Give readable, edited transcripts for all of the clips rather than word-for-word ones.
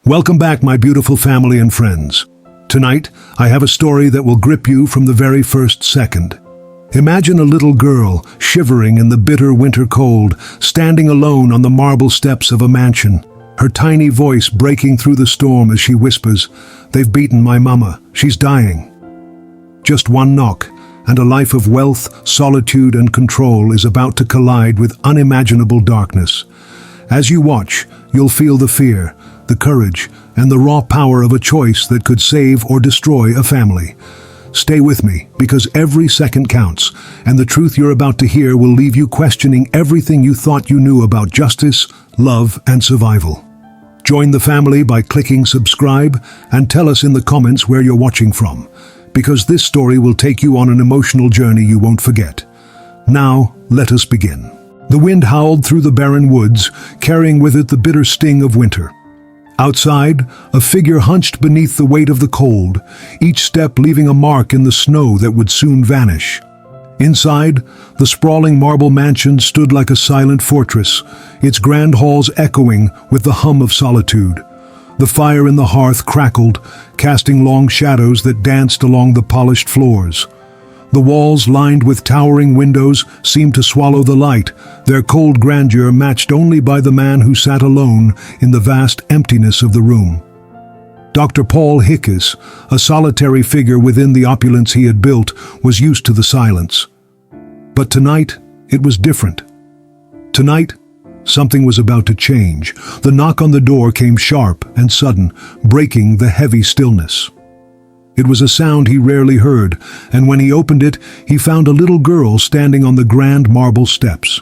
Welcome back, my beautiful family and friends. Tonight, I have a story that will grip you from the very first second. Imagine a little girl shivering in the bitter winter cold, standing alone on the marble steps of a mansion, her tiny voice breaking through the storm as she whispers, "They've beaten my mama, she's dying." Just one knock, and a life of wealth, solitude, and control is about to collide with unimaginable darkness. As you watch, you'll feel the fear, the courage, and the raw power of a choice that could save or destroy a family. Stay with me, because every second counts, and the truth you're about to hear will leave you questioning everything you thought you knew about justice, love, and survival. Join the family by clicking subscribe and tell us in the comments where you're watching from, because this story will take you on an emotional journey you won't forget. Now, let us begin. The wind howled through the barren woods, carrying with it the bitter sting of winter. Outside, a figure hunched beneath the weight of the cold, each step leaving a mark in the snow that would soon vanish. Inside, the sprawling marble mansion stood like a silent fortress, its grand halls echoing with the hum of solitude. The fire in the hearth crackled, casting long shadows that danced along the polished floors. The walls, lined with towering windows, seemed to swallow the light, their cold grandeur matched only by the man who sat alone in the vast emptiness of the room. Dr. Paul Hickes, a solitary figure within the opulence he had built, was used to the silence. But tonight, it was different. Tonight, something was about to change. The knock on the door came sharp and sudden, breaking the heavy stillness. It was a sound he rarely heard, and when he opened it, he found a little girl standing on the grand marble steps.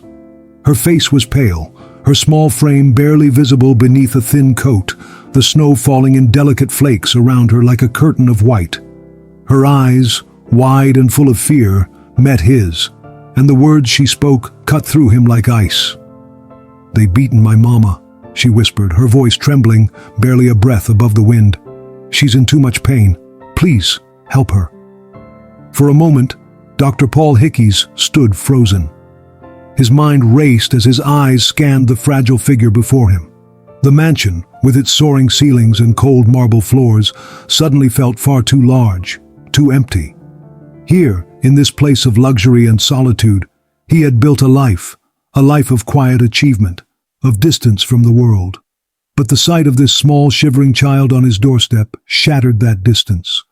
Her face was pale, her small frame barely visible beneath a thin coat, the snow falling in delicate flakes around her like a curtain of white. Her eyes, wide and full of fear, met his, and the words she spoke cut through him like ice. "They've beaten my mama," she whispered, her voice trembling, barely a breath above the wind. "She's in too much pain. Please, help her." For a moment, Dr. Paul Hickes stood frozen. His mind raced as his eyes scanned the fragile figure before him. The mansion, with its soaring ceilings and cold marble floors, suddenly felt far too large, too empty. Here, in this place of luxury and solitude, he had built a life of quiet achievement, of distance from the world. But the sight of this small, shivering child on his doorstep shattered that distance.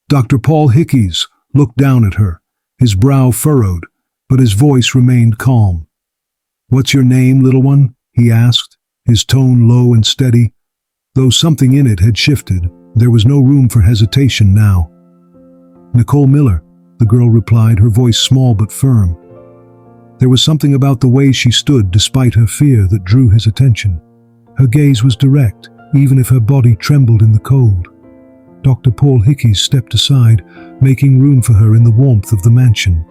Dr. Paul Hickes looked down at her, his brow furrowed, but his voice remained calm. "What's your name, little one?" he asked, his tone low and steady. Though something in it had shifted, there was no room for hesitation now. "Nicole Miller," the girl replied, her voice small but firm. There was something about the way she stood despite her fear that drew his attention. Her gaze was direct, even if her body trembled in the cold. Dr. Paul Hickes stepped aside, making room for her in the warmth of the mansion.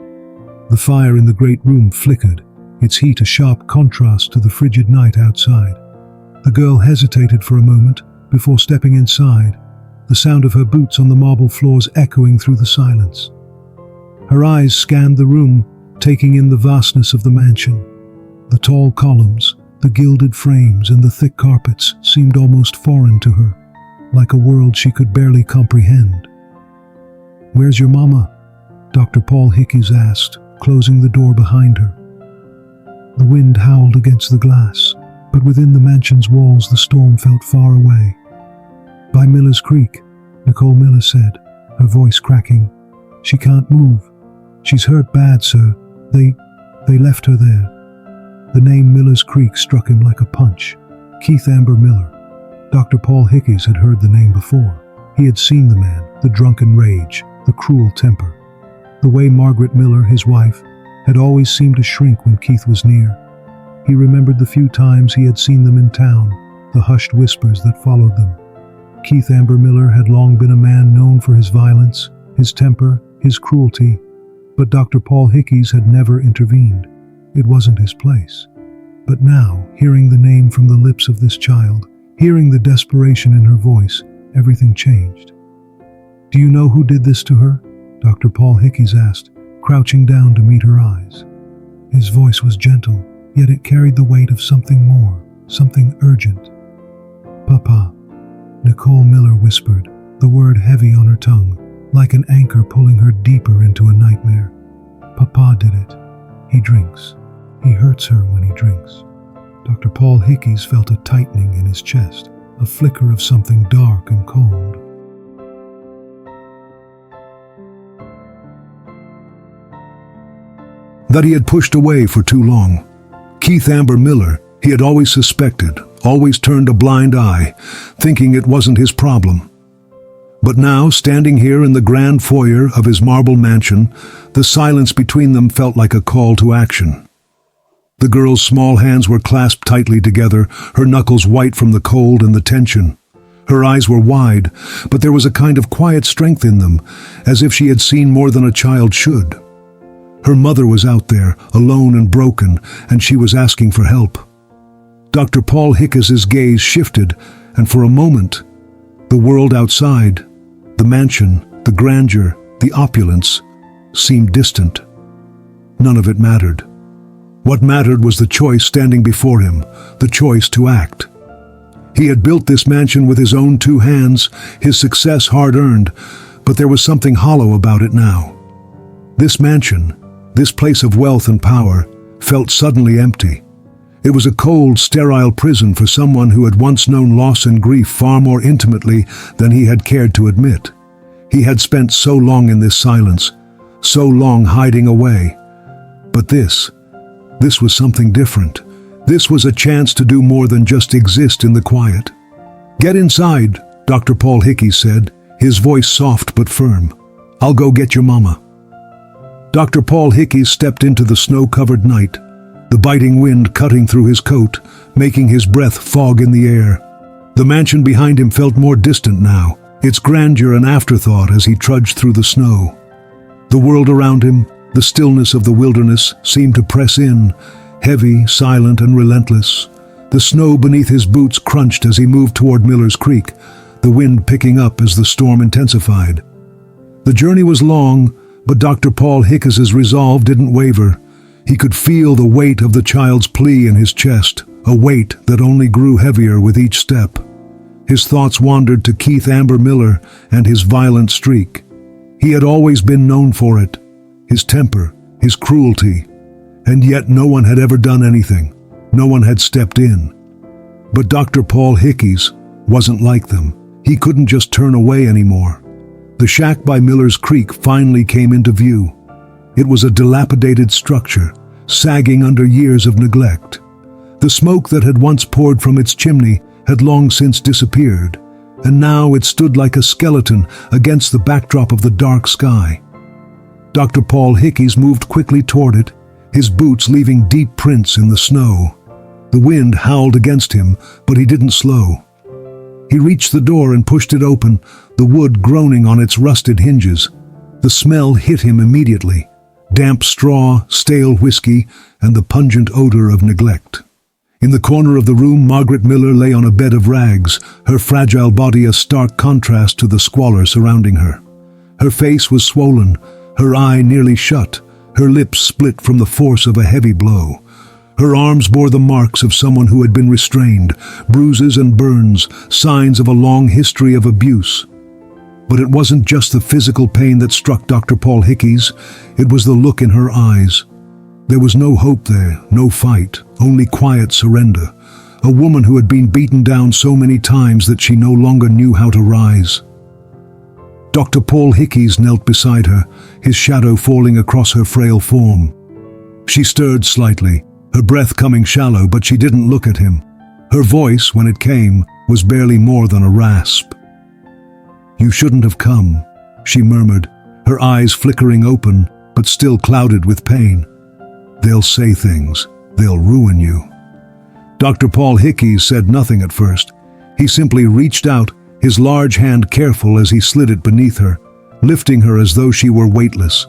The fire in the great room flickered, its heat a sharp contrast to the frigid night outside. The girl hesitated for a moment before stepping inside, the sound of her boots on the marble floors echoing through the silence. Her eyes scanned the room, taking in the vastness of the mansion. The tall columns, the gilded frames, and the thick carpets seemed almost foreign to her, like a world she could barely comprehend. "Where's your mama?" Dr. Paul Hickes asked, closing the door behind her. The wind howled against the glass, but within the mansion's walls the storm felt far away. "By Miller's Creek," Nicole Miller said, her voice cracking. "She can't move. She's hurt bad, sir. They left her there." The name Miller's Creek struck him like a punch. Keith Amber Miller. Dr. Paul Hickes had heard the name before. He had seen the man, the drunken rage, the cruel temper. The way Margaret Miller, his wife, had always seemed to shrink when Keith was near. He remembered the few times he had seen them in town, the hushed whispers that followed them. Keith Amber Miller had long been a man known for his violence, his temper, his cruelty, but Dr. Paul Hickes had never intervened. It wasn't his place. But now, hearing the name from the lips of this child, hearing the desperation in her voice, everything changed. "Do you know who did this to her?" Dr. Paul Hickes asked, crouching down to meet her eyes. His voice was gentle, yet it carried the weight of something more, something urgent. "Papa," Nicole Miller whispered, the word heavy on her tongue, like an anchor pulling her deeper into a nightmare. Papa did it. He drinks. He hurts her when he drinks. Dr. Paul Hickey's felt a tightening in his chest, a flicker of something dark and cold. That he had pushed away for too long. Keith Amber Miller, he had always suspected, always turned a blind eye, thinking it wasn't his problem. But now, standing here in the grand foyer of his marble mansion, the silence between them felt like a call to action. The girl's small hands were clasped tightly together, her knuckles white from the cold and the tension. Her eyes were wide, but there was a kind of quiet strength in them, as if she had seen more than a child should. Her mother was out there, alone and broken, and she was asking for help. Dr. Paul Hickey's gaze shifted, and for a moment, the world outside, the mansion, the grandeur, the opulence, seemed distant. None of it mattered. What mattered was the choice standing before him, the choice to act. He had built this mansion with his own 2 hands, his success hard-earned, but there was something hollow about it now. This mansion, this place of wealth and power, felt suddenly empty. It was a cold, sterile prison for someone who had once known loss and grief far more intimately than he had cared to admit. He had spent so long in this silence, so long hiding away. But this was something different. This was a chance to do more than just exist in the quiet. "Get inside," Dr. Paul Hickey said, his voice soft but firm. "I'll go get your mama." Dr. Paul Hickey stepped into the snow-covered night, the biting wind cutting through his coat, making his breath fog in the air. The mansion behind him felt more distant now, its grandeur an afterthought as he trudged through the snow. The world around him, the stillness of the wilderness, seemed to press in, heavy, silent, and relentless. The snow beneath his boots crunched as he moved toward Miller's Creek, the wind picking up as the storm intensified. The journey was long, but Dr. Paul Hickey's resolve didn't waver. He could feel the weight of the child's plea in his chest, a weight that only grew heavier with each step. His thoughts wandered to Keith Amber Miller and his violent streak. He had always been known for it, his temper, his cruelty, and yet no one had ever done anything. No one had stepped in. But Dr. Paul Hickey's wasn't like them. He couldn't just turn away anymore. The shack by Miller's Creek finally came into view. It was a dilapidated structure, sagging under years of neglect. The smoke that had once poured from its chimney had long since disappeared, and now it stood like a skeleton against the backdrop of the dark sky. Dr. Paul Hickey's moved quickly toward it, his boots leaving deep prints in the snow. The wind howled against him, but he didn't slow. He reached the door and pushed it open, the wood groaning on its rusted hinges. The smell hit him immediately. Damp straw, stale whiskey, and the pungent odor of neglect. In the corner of the room, Margaret Miller lay on a bed of rags, her fragile body a stark contrast to the squalor surrounding her. Her face was swollen, her eye nearly shut, her lips split from the force of a heavy blow. Her arms bore the marks of someone who had been restrained, bruises and burns, signs of a long history of abuse. But it wasn't just the physical pain that struck Dr. Paul Hickey's, it was the look in her eyes. There was no hope there, no fight, only quiet surrender. A woman who had been beaten down so many times that she no longer knew how to rise. Dr. Paul Hickey's knelt beside her, his shadow falling across her frail form. She stirred slightly, her breath coming shallow, but she didn't look at him. Her voice, when it came, was barely more than a rasp. "You shouldn't have come," she murmured, her eyes flickering open, but still clouded with pain. "They'll say things. They'll ruin you." Dr. Paul Hickey said nothing at first. He simply reached out, his large hand careful as he slid it beneath her, lifting her as though she were weightless.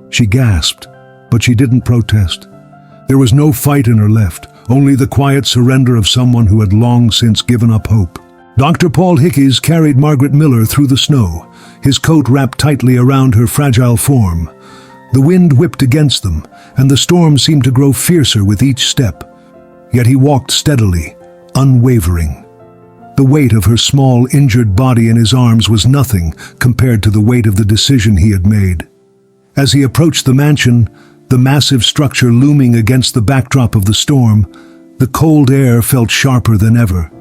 She gasped, but she didn't protest. There was no fight in her left, only the quiet surrender of someone who had long since given up hope. Dr. Paul Hickey's carried Margaret Miller through the snow, his coat wrapped tightly around her fragile form. The wind whipped against them, and the storm seemed to grow fiercer with each step. Yet he walked steadily, unwavering. The weight of her small, injured body in his arms was nothing compared to the weight of the decision he had made. As he approached the mansion, the massive structure looming against the backdrop of the storm, the cold air felt sharper than ever.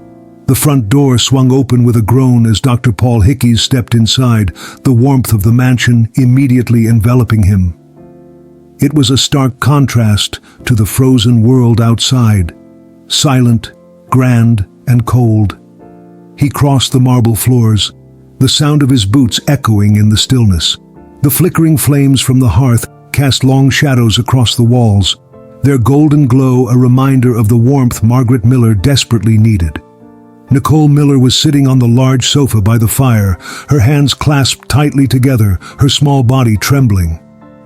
The front door swung open with a groan as Dr. Paul Hickey stepped inside, the warmth of the mansion immediately enveloping him. It was a stark contrast to the frozen world outside, silent, grand, and cold. He crossed the marble floors, the sound of his boots echoing in the stillness. The flickering flames from the hearth cast long shadows across the walls, their golden glow a reminder of the warmth Margaret Miller desperately needed. Nicole Miller was sitting on the large sofa by the fire, her hands clasped tightly together, her small body trembling.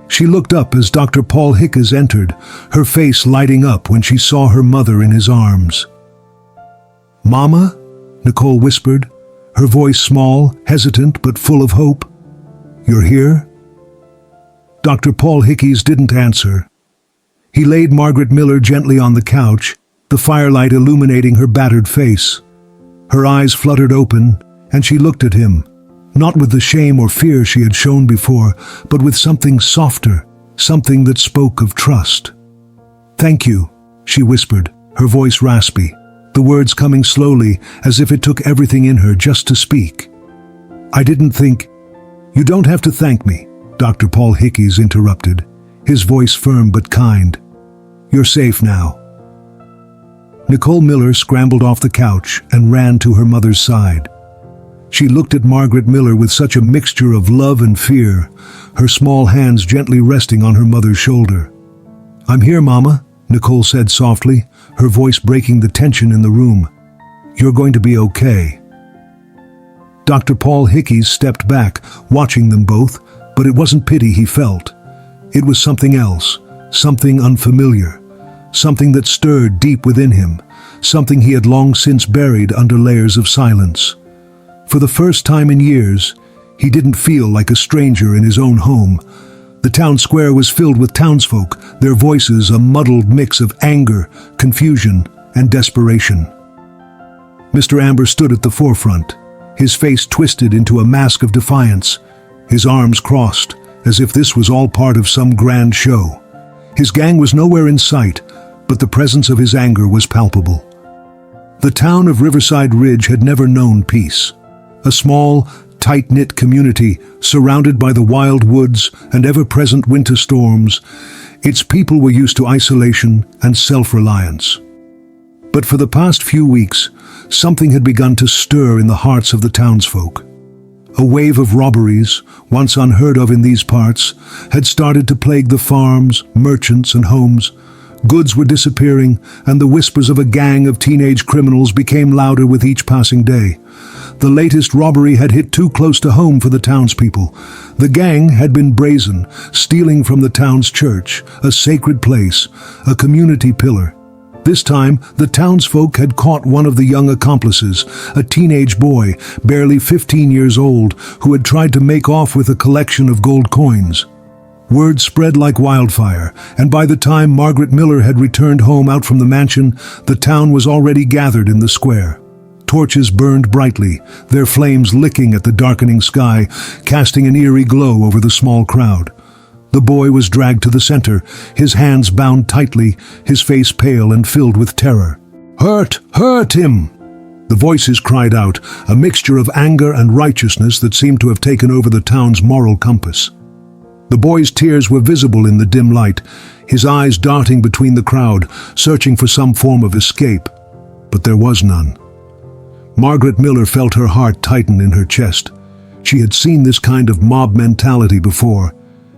She looked up as Dr. Paul Hickey entered, her face lighting up when she saw her mother in his arms. "Mama?" Nicole whispered, her voice small, hesitant, but full of hope. "You're here?" Dr. Paul Hickey didn't answer. He laid Margaret Miller gently on the couch, the firelight illuminating her battered face. Her eyes fluttered open, and she looked at him, not with the shame or fear she had shown before, but with something softer, something that spoke of trust. "Thank you," she whispered, her voice raspy, the words coming slowly as if it took everything in her just to speak. "I didn't think—" "You don't have to thank me," Dr. Paul Hickey interrupted, his voice firm but kind. "You're safe now." Nicole Miller scrambled off the couch and ran to her mother's side. She looked at Margaret Miller with such a mixture of love and fear, her small hands gently resting on her mother's shoulder. "I'm here, Mama," Nicole said softly, her voice breaking the tension in the room. "You're going to be okay." Dr. Paul Hickey stepped back, watching them both, but it wasn't pity he felt. It was something else, something unfamiliar, something that stirred deep within him, something he had long since buried under layers of silence. For the first time in years, he didn't feel like a stranger in his own home. The town square was filled with townsfolk, their voices a muddled mix of anger, confusion, and desperation. Mr. Amber stood at the forefront, his face twisted into a mask of defiance, his arms crossed, as if this was all part of some grand show. His gang was nowhere in sight, but the presence of his anger was palpable. The town of Riverside Ridge had never known peace. A small, tight-knit community surrounded by the wild woods and ever-present winter storms, its people were used to isolation and self-reliance. But for the past few weeks, something had begun to stir in the hearts of the townsfolk. A wave of robberies, once unheard of in these parts, had started to plague the farms, merchants, and homes. Goods were disappearing, and the whispers of a gang of teenage criminals became louder with each passing day. The latest robbery had hit too close to home for the townspeople. The gang had been brazen, stealing from the town's church, a sacred place, a community pillar. This time, the townsfolk had caught one of the young accomplices, a teenage boy, barely 15 years old, who had tried to make off with a collection of gold coins. Word spread like wildfire, and by the time Margaret Miller had returned home out from the mansion, the town was already gathered in the square. Torches burned brightly, their flames licking at the darkening sky, casting an eerie glow over the small crowd. The boy was dragged to the center, his hands bound tightly, his face pale and filled with terror. "Hurt! Hurt him!" The voices cried out, a mixture of anger and righteousness that seemed to have taken over the town's moral compass. The boy's tears were visible in the dim light, his eyes darting between the crowd, searching for some form of escape. But there was none. Margaret Miller felt her heart tighten in her chest. She had seen this kind of mob mentality before.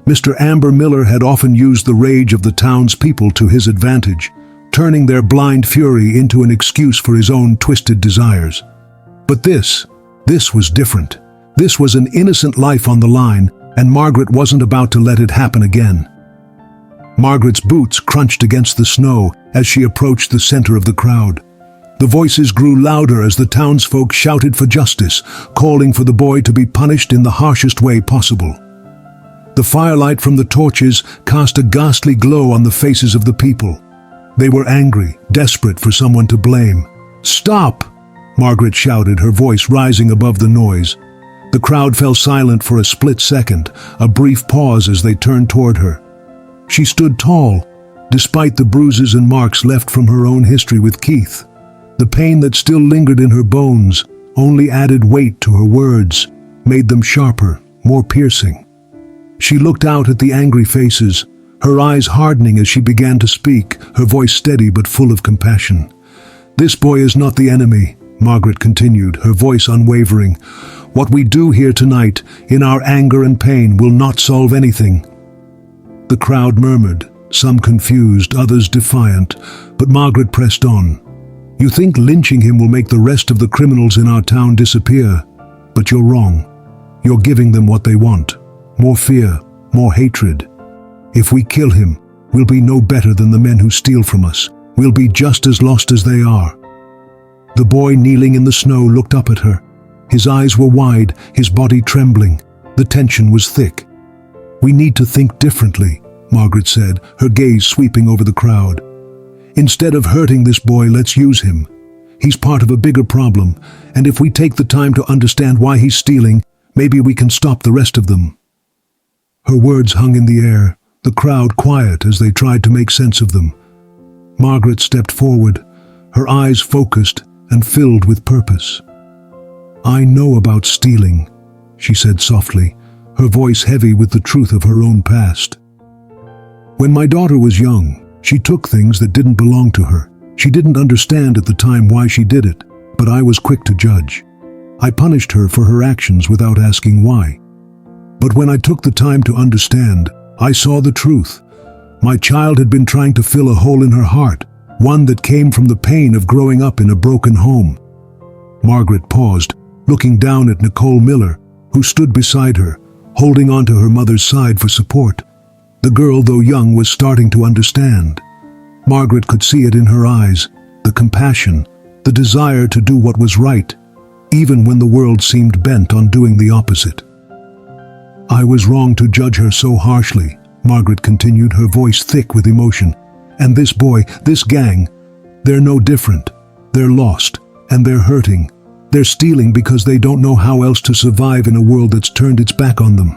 Mr. Amber Miller had often used the rage of the town's people to his advantage, turning their blind fury into an excuse for his own twisted desires. But this was different. This was an innocent life on the line, and Margaret wasn't about to let it happen again. Margaret's boots crunched against the snow as she approached the center of the crowd. The voices grew louder as the townsfolk shouted for justice, calling for the boy to be punished in the harshest way possible. The firelight from the torches cast a ghastly glow on the faces of the people. They were angry, desperate for someone to blame. "Stop!" Margaret shouted, her voice rising above the noise. The crowd fell silent for a split second, a brief pause as they turned toward her. She stood tall, despite the bruises and marks left from her own history with Keith. The pain that still lingered in her bones only added weight to her words, made them sharper, more piercing. She looked out at the angry faces, her eyes hardening as she began to speak, her voice steady but full of compassion. "This boy is not the enemy," Margaret continued, her voice unwavering. "What we do here tonight, in our anger and pain, will not solve anything." The crowd murmured, some confused, others defiant, but Margaret pressed on. "You think lynching him will make the rest of the criminals in our town disappear, but you're wrong. You're giving them what they want. More fear, more hatred. If we kill him, we'll be no better than the men who steal from us. We'll be just as lost as they are." The boy kneeling in the snow looked up at her. His eyes were wide, his body trembling. The tension was thick. "We need to think differently," Margaret said, her gaze sweeping over the crowd. "Instead of hurting this boy, let's use him. He's part of a bigger problem, and if we take the time to understand why he's stealing, maybe we can stop the rest of them." Her words hung in the air, the crowd quiet as they tried to make sense of them. Margaret stepped forward, her eyes focused and filled with purpose. "I know about stealing," she said softly, her voice heavy with the truth of her own past. "When my daughter was young, she took things that didn't belong to her. She didn't understand at the time why she did it, but I was quick to judge. I punished her for her actions without asking why. But when I took the time to understand, I saw the truth. My child had been trying to fill a hole in her heart, one that came from the pain of growing up in a broken home." Margaret paused, looking down at Nicole Miller, who stood beside her, holding onto her mother's side for support. The girl, though young, was starting to understand. Margaret could see it in her eyes, the compassion, the desire to do what was right, even when the world seemed bent on doing the opposite. "I was wrong to judge her so harshly," Margaret continued, her voice thick with emotion. "And this boy, this gang, they're no different. They're lost, and they're hurting. They're stealing because they don't know how else to survive in a world that's turned its back on them."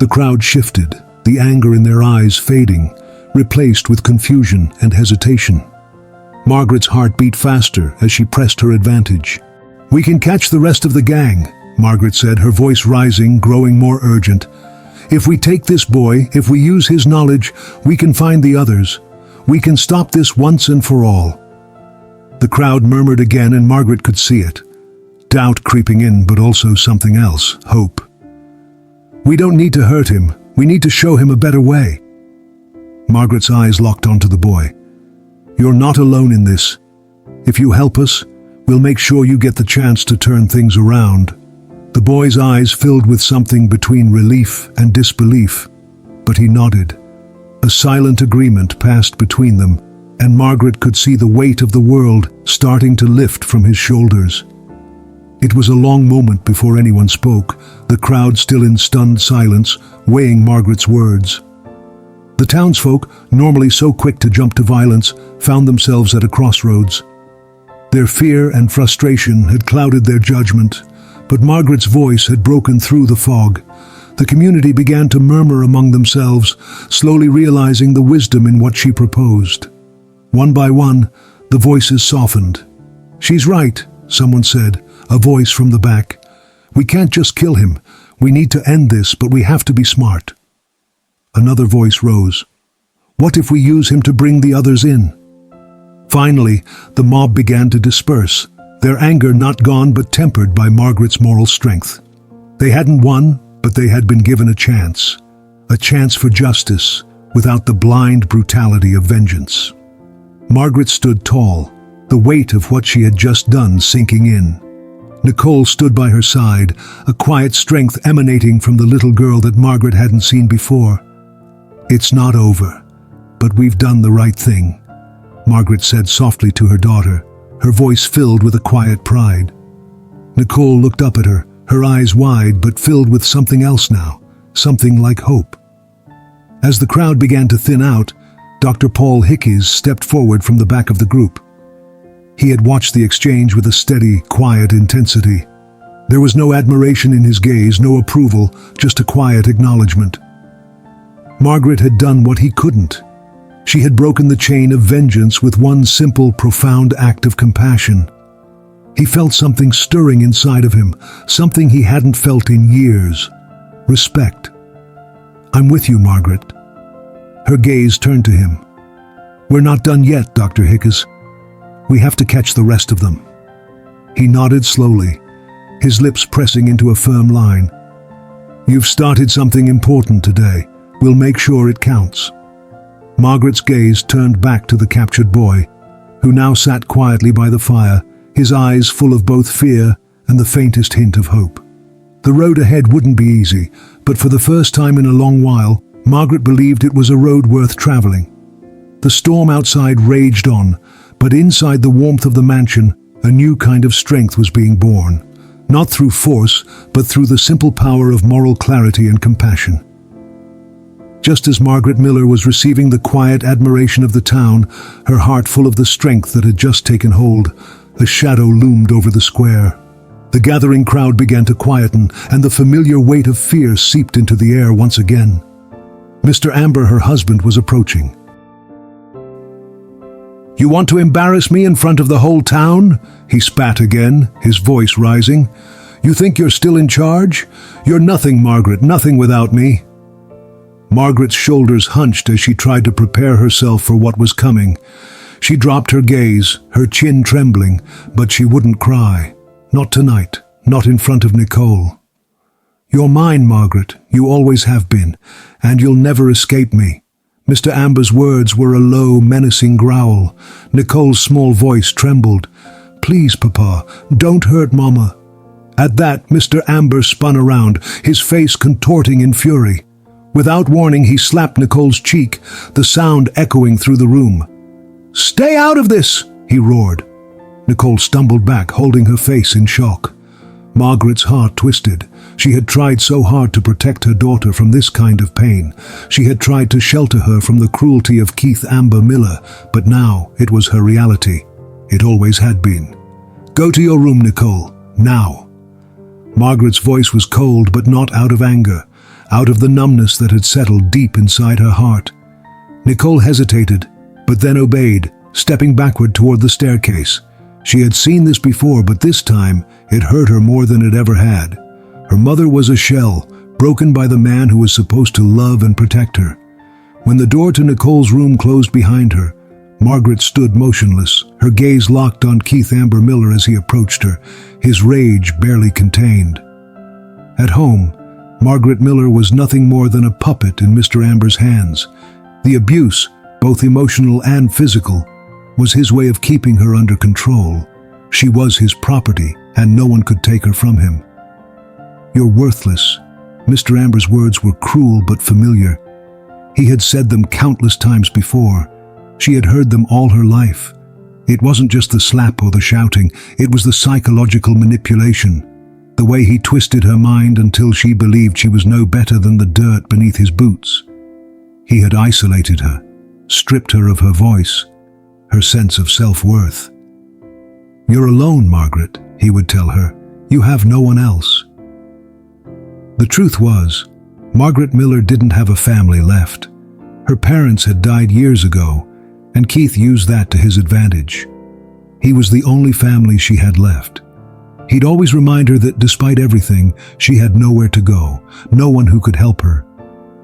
The crowd shifted, the anger in their eyes fading, replaced with confusion and hesitation. Margaret's heart beat faster as she pressed her advantage. "We can catch the rest of the gang," Margaret said, her voice rising, growing more urgent. "If we take this boy, if we use his knowledge, we can find the others. We can stop this once and for all." The crowd murmured again, and Margaret could see it. Doubt creeping in, but also something else, hope. "We don't need to hurt him. We need to show him a better way." Margaret's eyes locked onto the boy. "You're not alone in this. If you help us, we'll make sure you get the chance to turn things around." The boy's eyes filled with something between relief and disbelief, but he nodded. A silent agreement passed between them, and Margaret could see the weight of the world starting to lift from his shoulders. It was a long moment before anyone spoke, the crowd still in stunned silence, weighing Margaret's words. The townsfolk, normally so quick to jump to violence, found themselves at a crossroads. Their fear and frustration had clouded their judgment, but Margaret's voice had broken through the fog. The community began to murmur among themselves, slowly realizing the wisdom in what she proposed. One by one, the voices softened. "She's right," someone said, a voice from the back. "We can't just kill him. We need to end this, but we have to be smart." Another voice rose. "What if we use him to bring the others in?" Finally, the mob began to disperse, their anger not gone but tempered by Margaret's moral strength. They hadn't won, but they had been given a chance for justice, without the blind brutality of vengeance. Margaret stood tall, the weight of what she had just done sinking in. Nicole stood by her side, a quiet strength emanating from the little girl that Margaret hadn't seen before. "It's not over, but we've done the right thing," Margaret said softly to her daughter, her voice filled with a quiet pride. Nicole looked up at her eyes wide but filled with something else now, something like hope. As the crowd began to thin out, Dr. Paul Hickes stepped forward from the back of the group. He had watched the exchange with a steady, quiet intensity. There was no admiration in his gaze, no approval, just a quiet acknowledgement. Margaret had done what he couldn't. She had broken the chain of vengeance with one simple, profound act of compassion. He felt something stirring inside of him, something he hadn't felt in years. Respect. "I'm with you, Margaret." Her gaze turned to him. "We're not done yet, Dr. Hickes. We have to catch the rest of them." He nodded slowly, his lips pressing into a firm line. "You've started something important today. We'll make sure it counts." Margaret's gaze turned back to the captured boy, who now sat quietly by the fire, his eyes full of both fear and the faintest hint of hope. The road ahead wouldn't be easy, but for the first time in a long while, Margaret believed it was a road worth traveling. The storm outside raged on, but inside the warmth of the mansion, a new kind of strength was being born, not through force, but through the simple power of moral clarity and compassion. Just as Margaret Miller was receiving the quiet admiration of the town, her heart full of the strength that had just taken hold, a shadow loomed over the square. The gathering crowd began to quieten, and the familiar weight of fear seeped into the air once again. Mr. Amber, her husband, was approaching. "You want to embarrass me in front of the whole town?" He spat again, his voice rising. "You think you're still in charge? You're nothing, Margaret, nothing without me." Margaret's shoulders hunched as she tried to prepare herself for what was coming. She dropped her gaze, her chin trembling, but she wouldn't cry. Not tonight, not in front of Nicole. "You're mine, Margaret, you always have been, and you'll never escape me." Mr. Amber's words were a low, menacing growl. Nicole's small voice trembled. "Please, Papa, don't hurt Mama." At that, Mr. Amber spun around, his face contorting in fury. Without warning, he slapped Nicole's cheek, the sound echoing through the room. "Stay out of this!" he roared. Nicole stumbled back, holding her face in shock. Margaret's heart twisted. She had tried so hard to protect her daughter from this kind of pain. She had tried to shelter her from the cruelty of Keith Amber Miller, but now it was her reality. It always had been. "Go to your room, Nicole, now." Margaret's voice was cold, but not out of anger, out of the numbness that had settled deep inside her heart. Nicole hesitated, but then obeyed, stepping backward toward the staircase. She had seen this before, but this time it hurt her more than it ever had. Her mother was a shell, broken by the man who was supposed to love and protect her. When the door to Nicole's room closed behind her, Margaret stood motionless, her gaze locked on Keith Amber Miller as he approached her, his rage barely contained. At home, Margaret Miller was nothing more than a puppet in Mr. Amber's hands. The abuse, both emotional and physical, was his way of keeping her under control. She was his property, and no one could take her from him. "You're worthless." Mr. Amber's words were cruel but familiar. He had said them countless times before. She had heard them all her life. It wasn't just the slap or the shouting, it was the psychological manipulation. The way he twisted her mind until she believed she was no better than the dirt beneath his boots. He had isolated her, stripped her of her voice, her sense of self-worth. "You're alone, Margaret," he would tell her. "You have no one else." The truth was, Margaret Miller didn't have a family left. Her parents had died years ago, and Keith used that to his advantage. He was the only family she had left. He'd always remind her that despite everything, she had nowhere to go, no one who could help her.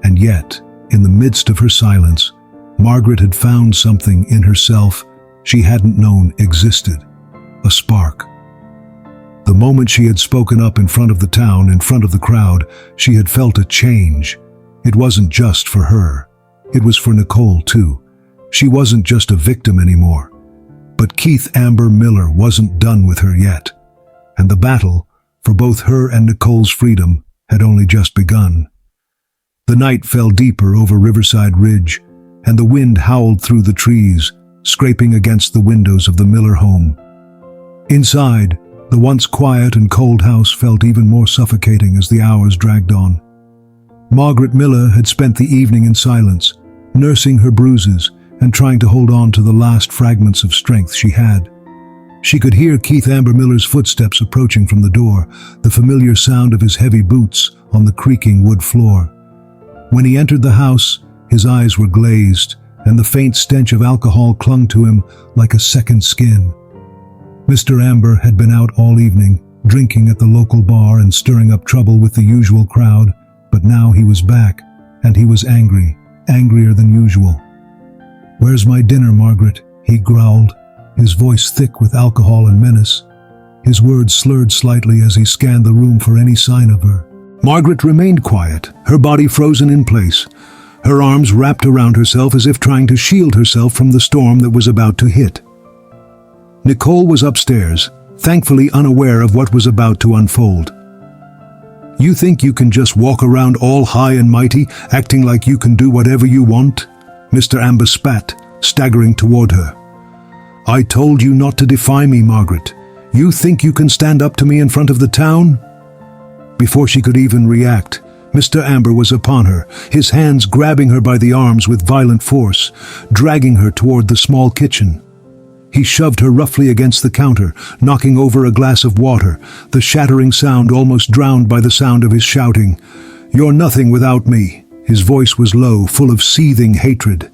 And yet, in the midst of her silence, Margaret had found something in herself she hadn't known existed, a spark. The moment she had spoken up in front of the town, in front of the crowd, she had felt a change. It wasn't just for her. It was for Nicole, too. She wasn't just a victim anymore. But Keith Amber Miller wasn't done with her yet. And the battle, for both her and Nicole's freedom, had only just begun. The night fell deeper over Riverside Ridge, and the wind howled through the trees, scraping against the windows of the Miller home. Inside, the once quiet and cold house felt even more suffocating as the hours dragged on. Margaret Miller had spent the evening in silence, nursing her bruises and trying to hold on to the last fragments of strength she had. She could hear Keith Amber Miller's footsteps approaching from the door, the familiar sound of his heavy boots on the creaking wood floor. When he entered the house, his eyes were glazed, and the faint stench of alcohol clung to him like a second skin. Mr. Amber had been out all evening, drinking at the local bar and stirring up trouble with the usual crowd, but now he was back, and he was angry, angrier than usual. "Where's my dinner, Margaret?" he growled, his voice thick with alcohol and menace. His words slurred slightly as he scanned the room for any sign of her. Margaret remained quiet, her body frozen in place, her arms wrapped around herself as if trying to shield herself from the storm that was about to hit. Nicole was upstairs, thankfully unaware of what was about to unfold. "You think you can just walk around all high and mighty, acting like you can do whatever you want?" Mr. Amber spat, staggering toward her. "I told you not to defy me, Margaret. You think you can stand up to me in front of the town?" Before she could even react, Mr. Amber was upon her, his hands grabbing her by the arms with violent force, dragging her toward the small kitchen. He shoved her roughly against the counter, knocking over a glass of water, the shattering sound almost drowned by the sound of his shouting. "You're nothing without me." His voice was low, full of seething hatred.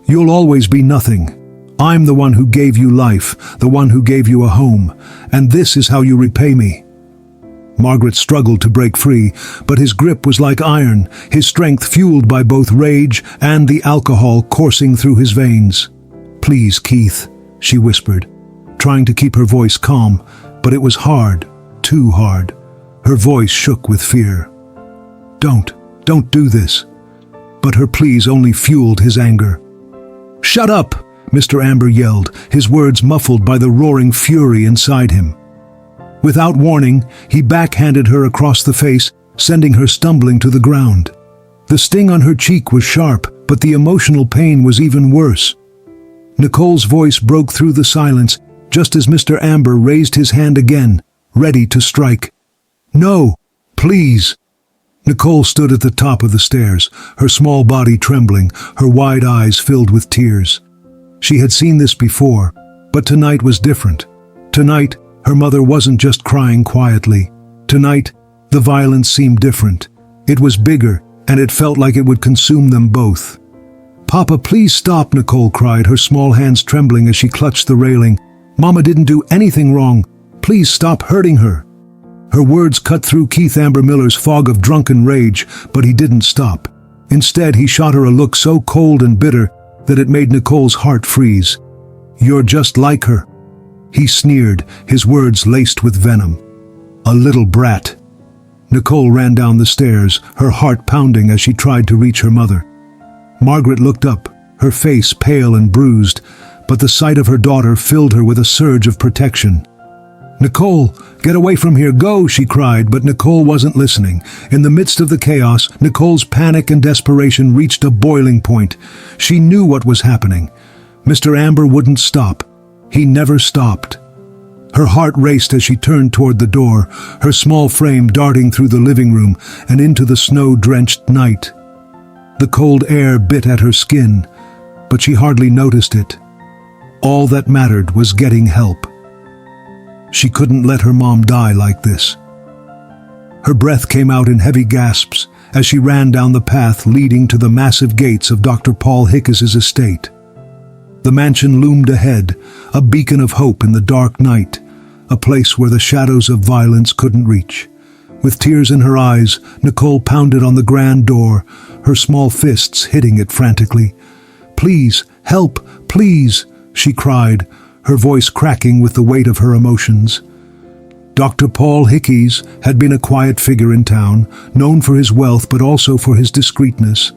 "You'll always be nothing. I'm the one who gave you life, the one who gave you a home, and this is how you repay me." Margaret struggled to break free, but his grip was like iron, his strength fueled by both rage and the alcohol coursing through his veins. "Please, Keith," she whispered, trying to keep her voice calm, but it was hard, too hard. Her voice shook with fear. Don't do this." But her pleas only fueled his anger. "Shut up!" Mr. Amber yelled, his words muffled by the roaring fury inside him. Without warning, he backhanded her across the face, sending her stumbling to the ground. The sting on her cheek was sharp, but the emotional pain was even worse. Nicole's voice broke through the silence, just as Mr. Amber raised his hand again, ready to strike. "No, please." Nicole stood at the top of the stairs, her small body trembling, her wide eyes filled with tears. She had seen this before, but tonight was different. Tonight, her mother wasn't just crying quietly. Tonight, the violence seemed different. It was bigger, and it felt like it would consume them both. "Papa, please stop," Nicole cried, her small hands trembling as she clutched the railing. "Mama didn't do anything wrong. Please stop hurting her." Her words cut through Keith Amber Miller's fog of drunken rage, but he didn't stop. Instead, he shot her a look so cold and bitter that it made Nicole's heart freeze. "You're just like her," he sneered, his words laced with venom. "A little brat." Nicole ran down the stairs, her heart pounding as she tried to reach her mother. Margaret looked up, her face pale and bruised, but the sight of her daughter filled her with a surge of protection. "Nicole, get away from here, go!" she cried, but Nicole wasn't listening. In the midst of the chaos, Nicole's panic and desperation reached a boiling point. She knew what was happening. Mr. Amber wouldn't stop. He never stopped. Her heart raced as she turned toward the door, her small frame darting through the living room and into the snow-drenched night. The cold air bit at her skin, but she hardly noticed it. All that mattered was getting help. She couldn't let her mom die like this. Her breath came out in heavy gasps as she ran down the path leading to the massive gates of Dr. Paul Hickes's estate. The mansion loomed ahead, a beacon of hope in the dark night, a place where the shadows of violence couldn't reach. With tears in her eyes, Nicole pounded on the grand door, her small fists hitting it frantically. "Please, help, please," she cried, her voice cracking with the weight of her emotions. Dr. Paul Hickes had been a quiet figure in town, known for his wealth but also for his discreetness.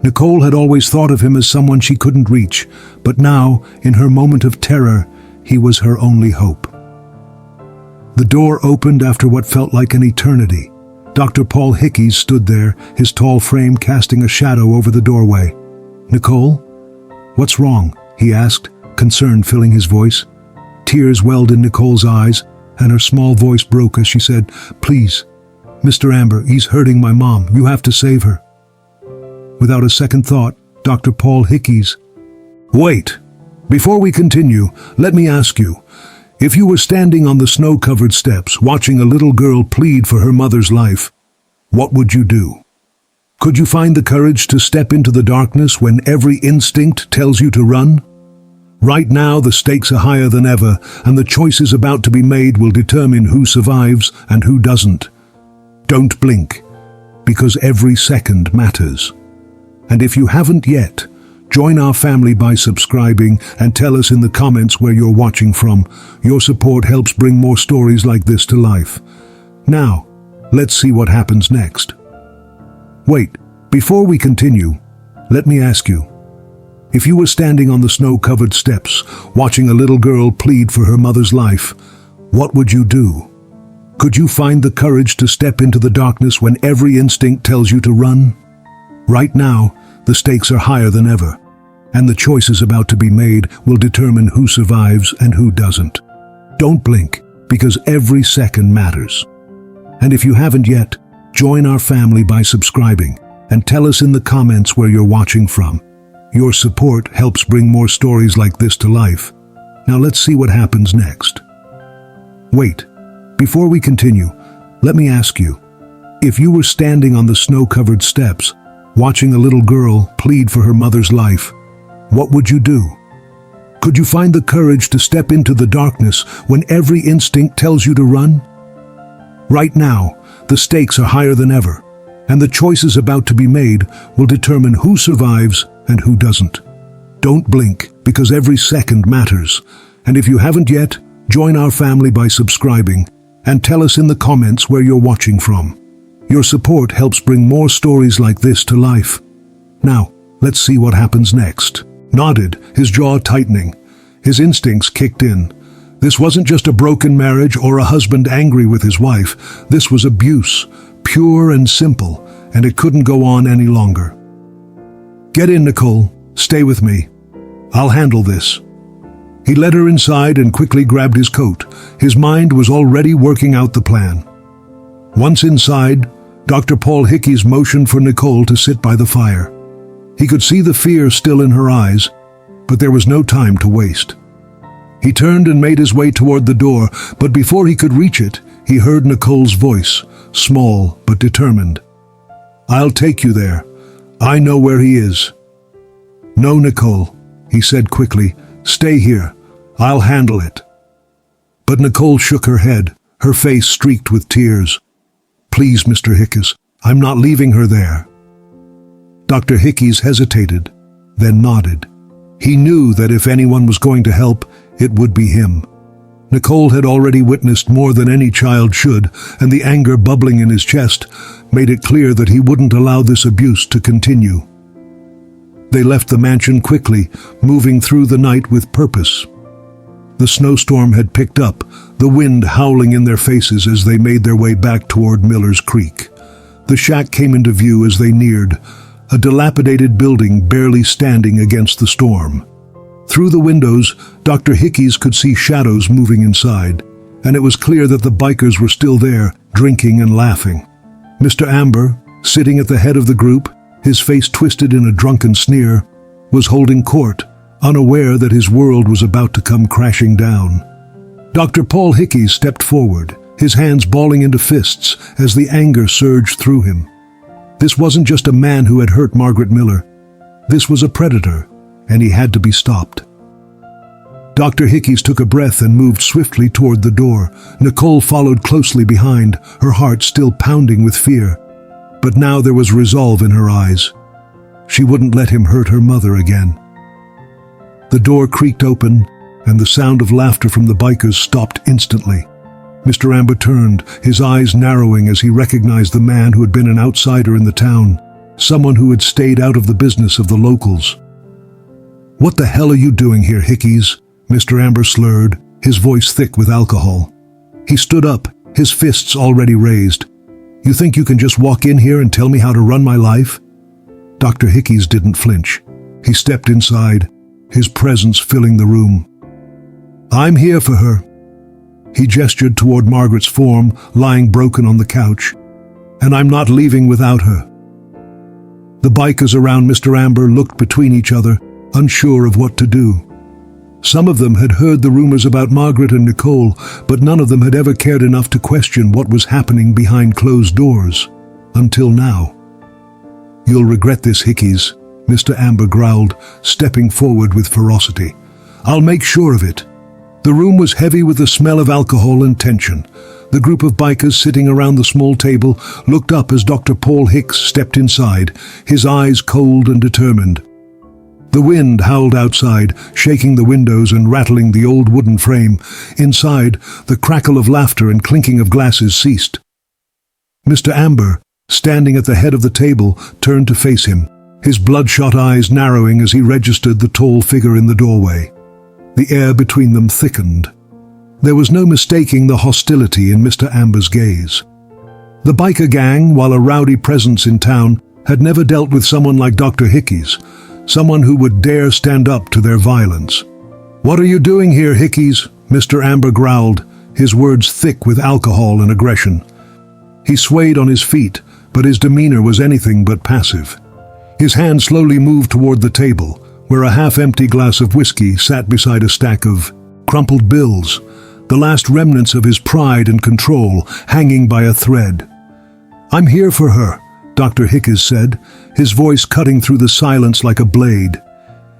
Nicole had always thought of him as someone she couldn't reach, but now, in her moment of terror, he was her only hope. The door opened after what felt like an eternity. Dr. Paul Hickes stood there, his tall frame casting a shadow over the doorway. "Nicole? What's wrong?" he asked, concern filling his voice. Tears welled in Nicole's eyes, and her small voice broke as she said, "Please, Mr. Amber, he's hurting my mom. You have to save her." Without a second thought, Dr. Paul Hickes. "Wait. Before we continue, let me ask you, If you were standing on the snow-covered steps watching a little girl plead for her mother's life, what would you do? Could you find the courage to step into the darkness when every instinct tells you to run? Right now, the stakes are higher than ever, and the choices about to be made will determine who survives and who doesn't. Don't blink, because every second matters. And if you haven't yet, join our family by subscribing and tell us in the comments where you're watching from. Your support helps bring more stories like this to life. Now, let's see what happens next. Wait, before we continue, let me ask you. If you were standing on the snow-covered steps, watching a little girl plead for her mother's life, what would you do? Could you find the courage to step into the darkness when every instinct tells you to run? Right now, the stakes are higher than ever, and the choices about to be made will determine who survives and who doesn't. Don't blink, because every second matters. And if you haven't yet, join our family by subscribing and tell us in the comments where you're watching from. Your support helps bring more stories like this to life. Now let's see what happens next. Wait, before we continue, let me ask you. If you were standing on the snow-covered steps, watching a little girl plead for her mother's life, what would you do? Could you find the courage to step into the darkness when every instinct tells you to run? Right now, the stakes are higher than ever, and the choices about to be made will determine who survives and who doesn't. Don't blink, because every second matters. And if you haven't yet, join our family by subscribing and tell us in the comments where you're watching from. Your support helps bring more stories like this to life. Now, let's see what happens next. Nodded, his jaw tightening. His instincts kicked in. This wasn't just a broken marriage or a husband angry with his wife. This was abuse, pure and simple, and it couldn't go on any longer. Get in, Nicole. Stay with me. I'll handle this. He led her inside and quickly grabbed his coat. His mind was already working out the plan. Once inside, Dr. Paul Hickey's motioned for Nicole to sit by the fire. He could see the fear still in her eyes, but there was no time to waste. He turned and made his way toward the door, but before he could reach it, he heard Nicole's voice, small but determined. "I'll take you there. I know where he is." "No, Nicole," he said quickly. "Stay here. I'll handle it." But Nicole shook her head, her face streaked with tears. "Please, Mr. Hickes, I'm not leaving her there." Dr. Hickes hesitated, then nodded. He knew that if anyone was going to help, it would be him. Nicole had already witnessed more than any child should, and the anger bubbling in his chest made it clear that he wouldn't allow this abuse to continue. They left the mansion quickly, moving through the night with purpose. The snowstorm had picked up, the wind howling in their faces as they made their way back toward Miller's Creek. The shack came into view as they neared, a dilapidated building barely standing against the storm. Through the windows, Dr. Hickes could see shadows moving inside, and it was clear that the bikers were still there, drinking and laughing. Mr. Amber, sitting at the head of the group, his face twisted in a drunken sneer, was holding court, unaware that his world was about to come crashing down. Dr. Paul Hickes stepped forward, his hands balling into fists as the anger surged through him. This wasn't just a man who had hurt Margaret Miller. This was a predator, and he had to be stopped. Dr. Hickes took a breath and moved swiftly toward the door. Nicole followed closely behind, her heart still pounding with fear. But now there was resolve in her eyes. She wouldn't let him hurt her mother again. The door creaked open, and the sound of laughter from the bikers stopped instantly. Mr. Amber turned, his eyes narrowing as he recognized the man who had been an outsider in the town, someone who had stayed out of the business of the locals. "What the hell are you doing here, Hickes?" Mr. Amber slurred, his voice thick with alcohol. He stood up, his fists already raised. "You think you can just walk in here and tell me how to run my life?" Dr. Hickes didn't flinch. He stepped inside, his presence filling the room. "I'm here for her." He gestured toward Margaret's form, lying broken on the couch. "And I'm not leaving without her." The bikers around Mr. Amber looked between each other, unsure of what to do. Some of them had heard the rumors about Margaret and Nicole, but none of them had ever cared enough to question what was happening behind closed doors. Until now. "You'll regret this, Hickeys," Mr. Amber growled, stepping forward with ferocity. "I'll make sure of it." The room was heavy with the smell of alcohol and tension. The group of bikers sitting around the small table looked up as Dr. Paul Hicks stepped inside, his eyes cold and determined. The wind howled outside, shaking the windows and rattling the old wooden frame. Inside, the crackle of laughter and clinking of glasses ceased. Mr. Amber, standing at the head of the table, turned to face him, his bloodshot eyes narrowing as he registered the tall figure in the doorway. The air between them thickened. There was no mistaking the hostility in Mr. Amber's gaze. The biker gang, while a rowdy presence in town, had never dealt with someone like Dr. Hickeys, someone who would dare stand up to their violence. "What are you doing here, Hickeys?" Mr. Amber growled, his words thick with alcohol and aggression. He swayed on his feet, but his demeanor was anything but passive. His hand slowly moved toward the table, where a half-empty glass of whiskey sat beside a stack of crumpled bills, the last remnants of his pride and control hanging by a thread. "I'm here for her," Dr. Hickeys said, his voice cutting through the silence like a blade.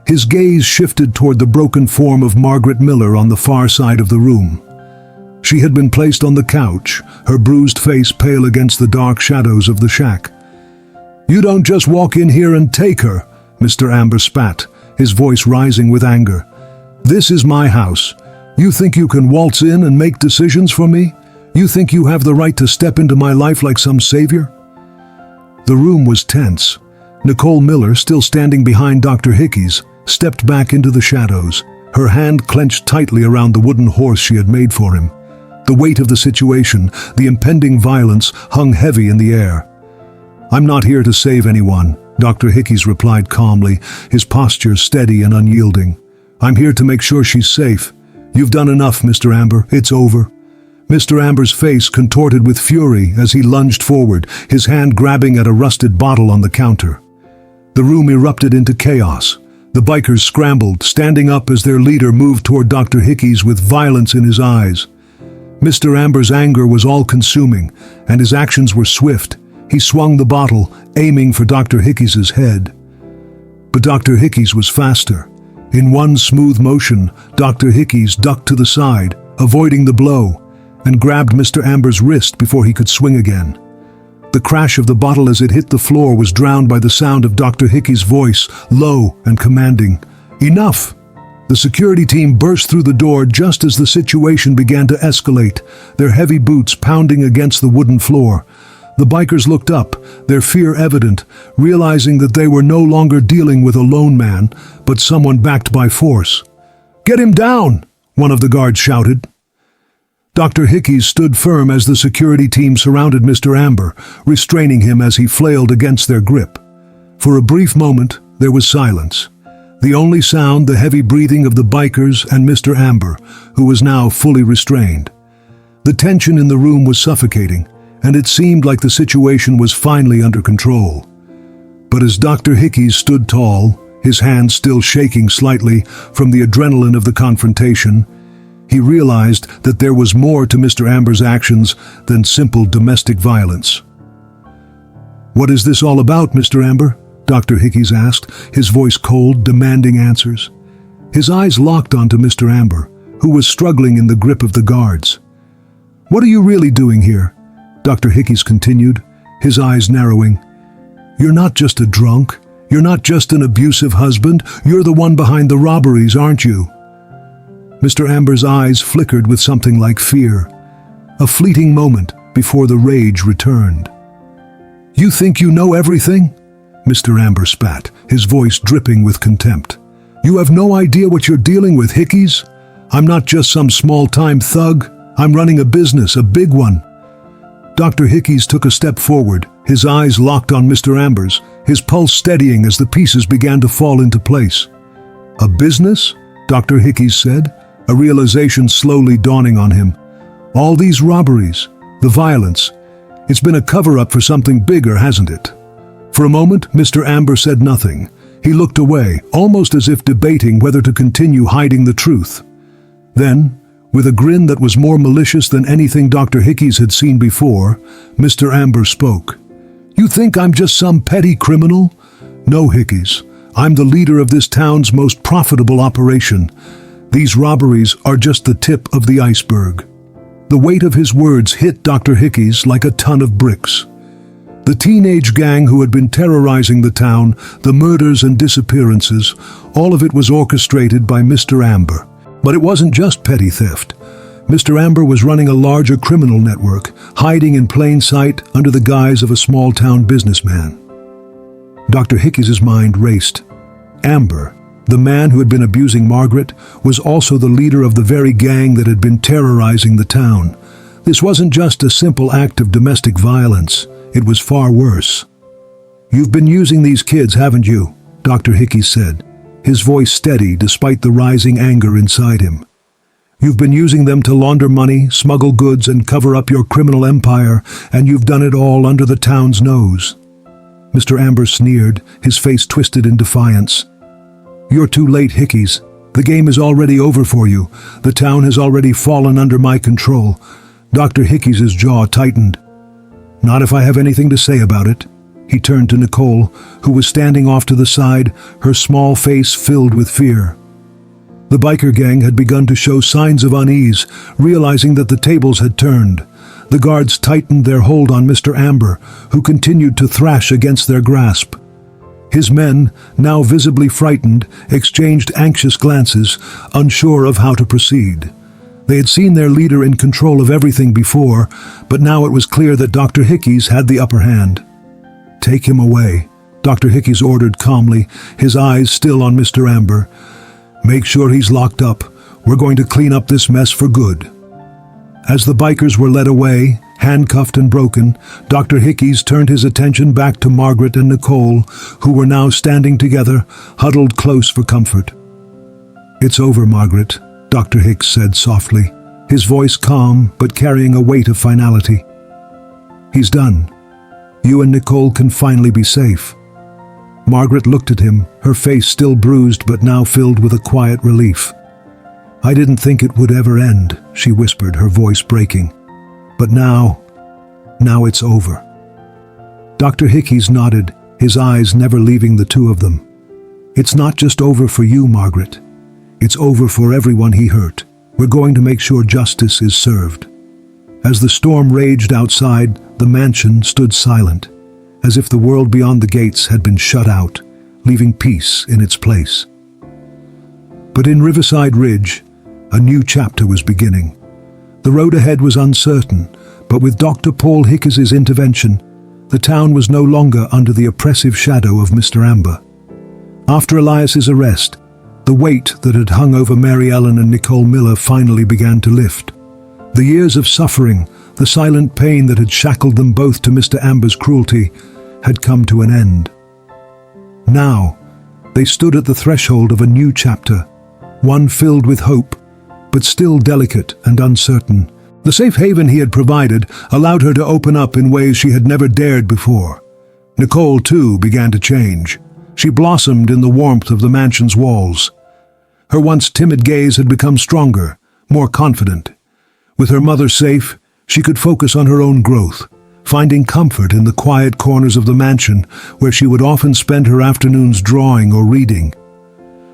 His gaze shifted toward the broken form of Margaret Miller on the far side of the room. She had been placed on the couch, her bruised face pale against the dark shadows of the shack. "You don't just walk in here and take her," Mr. Amber spat, his voice rising with anger. "This is my house. You think you can waltz in and make decisions for me? You think you have the right to step into my life like some savior?" The room was tense. Nicole Miller, still standing behind Dr. Hickeys, stepped back into the shadows, her hand clenched tightly around the wooden horse she had made for him. The weight of the situation, the impending violence, hung heavy in the air. "I'm not here to save anyone," Dr. Hickeys replied calmly, his posture steady and unyielding. "I'm here to make sure she's safe. You've done enough, Mr. Amber. It's over." Mr. Amber's face contorted with fury as he lunged forward, his hand grabbing at a rusted bottle on the counter. The room erupted into chaos. The bikers scrambled, standing up as their leader moved toward Dr. Hickeys with violence in his eyes. Mr. Amber's anger was all-consuming, and his actions were swift. He swung the bottle, aiming for Dr. Hickeys' head. But Dr. Hickeys was faster. In one smooth motion, Dr. Hickeys ducked to the side, avoiding the blow, and grabbed Mr. Amber's wrist before he could swing again. The crash of the bottle as it hit the floor was drowned by the sound of Dr. Hickeys' voice, low and commanding. "Enough!" The security team burst through the door just as the situation began to escalate, their heavy boots pounding against the wooden floor. The bikers looked up, their fear evident, realizing that they were no longer dealing with a lone man, but someone backed by force. "Get him down!" one of the guards shouted. Dr. Hickeys stood firm as the security team surrounded Mr. Amber, restraining him as he flailed against their grip. For a brief moment, there was silence. The only sound, the heavy breathing of the bikers and Mr. Amber, who was now fully restrained. The tension in the room was suffocating, and it seemed like the situation was finally under control. But as Dr. Hickeys stood tall, his hands still shaking slightly from the adrenaline of the confrontation, he realized that there was more to Mr. Amber's actions than simple domestic violence. "What is this all about, Mr. Amber?" Dr. Hickeys asked, his voice cold, demanding answers. His eyes locked onto Mr. Amber, who was struggling in the grip of the guards. "What are you really doing here?" Dr. Hickeys continued, his eyes narrowing. "You're not just a drunk. You're not just an abusive husband. You're the one behind the robberies, aren't you?" Mr. Amber's eyes flickered with something like fear, a fleeting moment before the rage returned. "You think you know everything?" Mr. Amber spat, his voice dripping with contempt. "You have no idea what you're dealing with, Hickeys. I'm not just some small-time thug. I'm running a business, a big one." Dr. Hickeys took a step forward, his eyes locked on Mr. Amber's, his pulse steadying as the pieces began to fall into place. "A business?" Dr. Hickeys said, a realization slowly dawning on him. "All these robberies, the violence, it's been a cover-up for something bigger, hasn't it?" For a moment, Mr. Amber said nothing, He looked away, almost as if debating whether to continue hiding the truth. Then, with a grin that was more malicious than anything Dr. Hickey's had seen before, Mr. Amber spoke. "You think I'm just some petty criminal? No, Hickey's. I'm the leader of this town's most profitable operation. These robberies are just the tip of the iceberg." The weight of his words hit Dr. Hickey's like a ton of bricks. The teenage gang who had been terrorizing the town, the murders and disappearances, all of it was orchestrated by Mr. Amber. But it wasn't just petty theft. Mr. Amber was running a larger criminal network, hiding in plain sight under the guise of a small-town businessman. Dr. Hickey's mind raced. Amber, the man who had been abusing Margaret, was also the leader of the very gang that had been terrorizing the town. This wasn't just a simple act of domestic violence. It was far worse. "You've been using these kids, haven't you?" Dr. Hickey said, his voice steady despite the rising anger inside him. "You've been using them to launder money, smuggle goods, and cover up your criminal empire, and you've done it all under the town's nose." Mr. Amber sneered, his face twisted in defiance. "You're too late, Hickey's. The game is already over for you. The town has already fallen under my control." Dr. Hickey's jaw tightened. "Not if I have anything to say about it." He turned to Nicole, who was standing off to the side, her small face filled with fear. The biker gang had begun to show signs of unease, realizing that the tables had turned. The guards tightened their hold on Mr. Amber, who continued to thrash against their grasp. His men, now visibly frightened, exchanged anxious glances, unsure of how to proceed. They had seen their leader in control of everything before, but now it was clear that Dr. Hickey's had the upper hand. "Take him away," Dr. Hickey's ordered calmly, his eyes still on Mr. Amber. "Make sure he's locked up. We're going to clean up this mess for good." As the bikers were led away, handcuffed and broken, Dr. Hickey's turned his attention back to Margaret and Nicole, who were now standing together, huddled close for comfort. "It's over, Margaret," Dr. Hicks said softly, his voice calm but carrying a weight of finality. "He's done. You and Nicole can finally be safe." Margaret looked at him, her face still bruised but now filled with a quiet relief. "I didn't think it would ever end," she whispered, her voice breaking. "But now it's over." Dr. Hickey's nodded, his eyes never leaving the two of them. "It's not just over for you, Margaret. It's over for everyone he hurt. We're going to make sure justice is served." As the storm raged outside, the mansion stood silent, as if the world beyond the gates had been shut out, leaving peace in its place. But in Riverside Ridge, a new chapter was beginning. The road ahead was uncertain, but with Dr. Paul Hickey's intervention, the town was no longer under the oppressive shadow of Mr. Amber. After Elias's arrest, the weight that had hung over Mary Ellen and Nicole Miller finally began to lift. The years of suffering, the silent pain that had shackled them both to Mr. Amber's cruelty, had come to an end. Now, they stood at the threshold of a new chapter, one filled with hope, but still delicate and uncertain. The safe haven he had provided allowed her to open up in ways she had never dared before. Nicole, too, began to change. She blossomed in the warmth of the mansion's walls. Her once timid gaze had become stronger, more confident. With her mother safe, she could focus on her own growth, finding comfort in the quiet corners of the mansion where she would often spend her afternoons drawing or reading.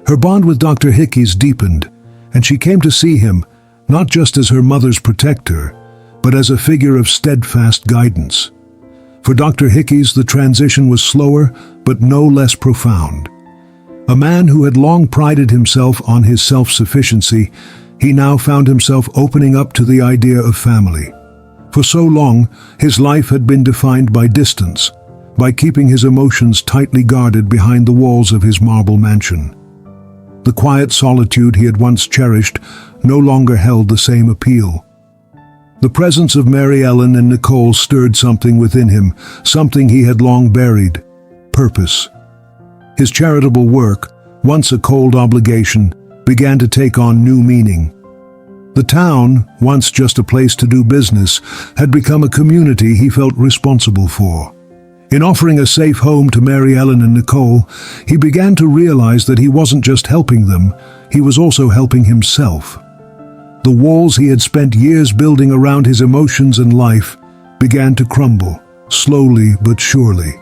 Her bond with Dr. Hickey's deepened, and she came to see him not just as her mother's protector, but as a figure of steadfast guidance. For Dr. Hickey's, the transition was slower, but no less profound. A man who had long prided himself on his self-sufficiency, he now found himself opening up to the idea of family. For so long, his life had been defined by distance, by keeping his emotions tightly guarded behind the walls of his marble mansion. The quiet solitude he had once cherished no longer held the same appeal. The presence of Mary Ellen and Nicole stirred something within him, something he had long buried: purpose. His charitable work, once a cold obligation, began to take on new meaning. The town, once just a place to do business, had become a community he felt responsible for. In offering a safe home to Mary Ellen and Nicole, he began to realize that he wasn't just helping them, he was also helping himself. The walls he had spent years building around his emotions and life began to crumble, slowly but surely.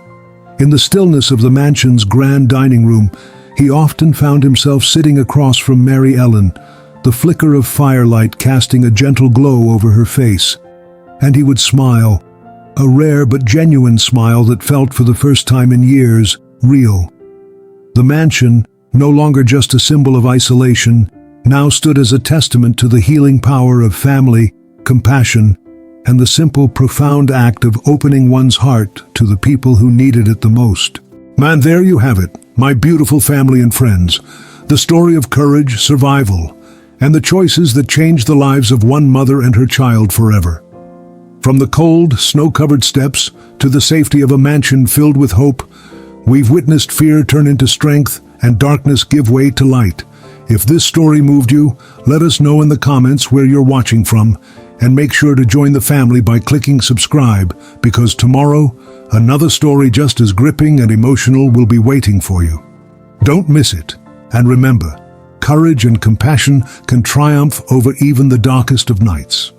In the stillness of the mansion's grand dining room, he often found himself sitting across from Mary Ellen, the flicker of firelight casting a gentle glow over her face. And he would smile, a rare but genuine smile that felt for the first time in years real. The mansion, no longer just a symbol of isolation, now stood as a testament to the healing power of family, compassion, and the simple, profound act of opening one's heart to the people who needed it the most. Man, there you have it, my beautiful family and friends. The story of courage, survival, and the choices that changed the lives of one mother and her child forever. From the cold, snow-covered steps to the safety of a mansion filled with hope, we've witnessed fear turn into strength and darkness give way to light. If this story moved you, let us know in the comments where you're watching from, and make sure to join the family by clicking subscribe, because tomorrow, another story just as gripping and emotional will be waiting for you. Don't miss it. And remember, courage and compassion can triumph over even the darkest of nights.